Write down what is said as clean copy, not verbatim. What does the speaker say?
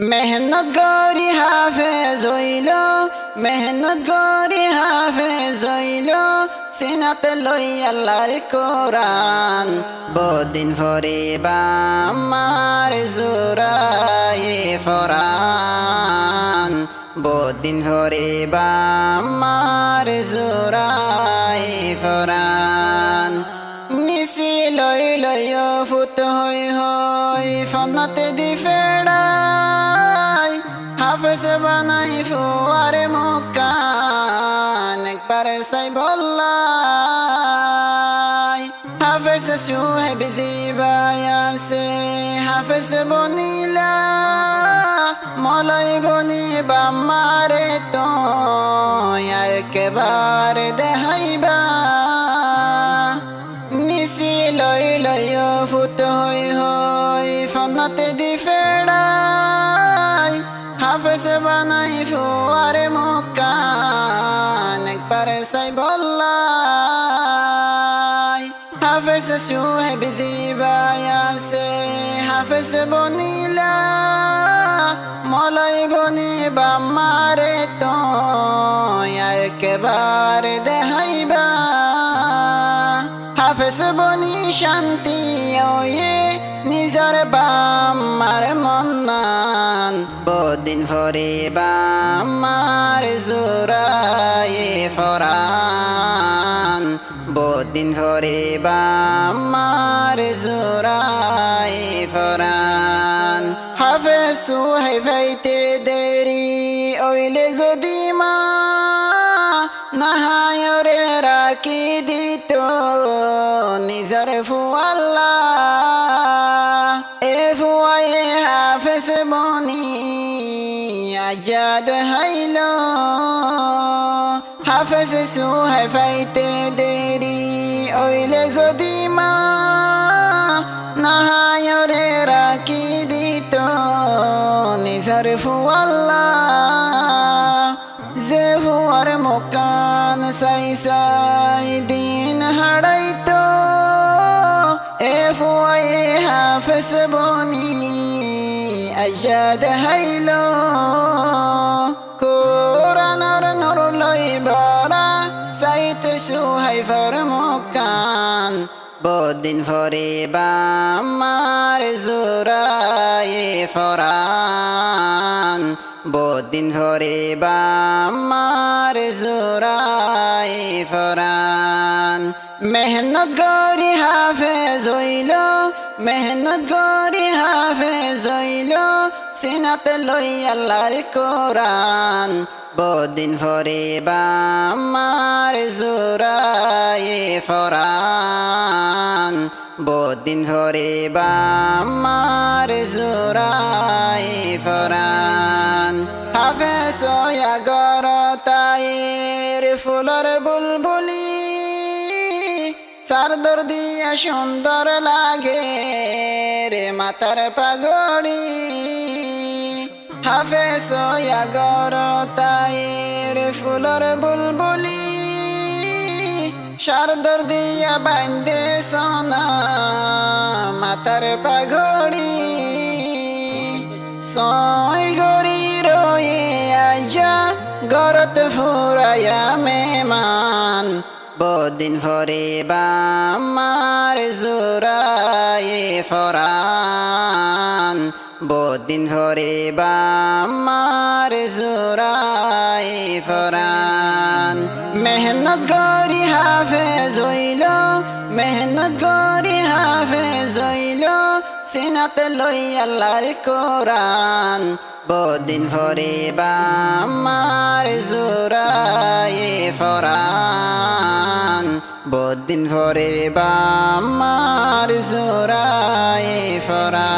মেহনত গরি হাফেজ হইল, মেহনত গরি হাফেজ হইল, সিনাত লই আল্লাহর কোরআন। বদিন ফরিবা আমার জোরায়ে ফরান, বদিন ফরিবা আমার জোরায়ে ফরান। নিশি লই লই ফুত হই হই ফনাতে দি ফেড়াই, হাফেজ বানাই ফুয়ারে মুকান একবার সাই বললাই। হাফেজ সুহেব জিবায়াসে হাফেজ বনিলা, মলাই বনিবা মারে তো একবার দেখাইবা। নিশি লই লই ফুত হই হই ফনাতে দি ফেড়াই, হাফেজ বানাই ফুয়ারে মুকান একবার সাই বললাই। হাফেজ সুহেব জিবায়াসে হাফেজ বনিলা, মলাই বনিবা মারে তো একবার দেখাইবা। হাফেজ বনি শান্তি ওয়ে নিজর বামার মন্নান, বদিন ফরিবা আমার জোরায়ে ফরান, বদিন ফরিবা আমার জোরায়ে ফরান। হাফেজ সুহেব হইতে দেরি ওইলে যদি মা, নাহায়রে রাখি দিত নিজর ফুয়াল্লা। এ ফুয়ায়ে হাফেজ বনি আজাদ হাইল, হাফেজ সুহেব হইতে দেরি ওইলে যদি মা, নাহায়রে রাখি দিত নিজর ফুয়াল্লা। যে ফুয়ার মুকান সাই সাই দিন হারাইতো, এ ফুয়ায়ে হাফেজ বনি আজাদ হাইল। কোরআনের নূর লই ভরা সাইতে সুহাইফার মুকান, বদিন ফরিবা আমার জোরায়ে ফরান, বদিন ফরিবা আমার জোরায়ে ফরান। মেহনত গরি হাফেজ হইল, মেহনত গরি হাফেজ হইল, সিনাত লই আল্লাহর কোরআন। বদিন ফরিবা আমার জোরায়ে ফরান, বদিন ফরিবা আমার জোরায়ে ফরান। হাফেজ হইয়া গরতায়ের ফুলর বুলবুলি, চারদর দিয়া সুন্দর লাগে রে মাতার পাগড়ি। হাফেজ হইয়া গরতায়ের ফুলর বুলবুলি, চারদর দিয়া বান্ধে সোনা মাতার পাগড়ি। সই গরি রয়ে আজা গরত ফুরায়া মেমান, বদিন ফরিবা আমার জোরায়ে ফরান, বদিন ফরিবা আমার জোরায়ে ফরান। মেহনত গরি হাফেজ হইল, মেহনত গরি হাফেজ হইল, সিনাত লই আল্লাহর কোরআন। বদিন ফরিবা আমার জোরায়ে ফরান, বদিন ফরিবা আমার জোরায়ে ফরান।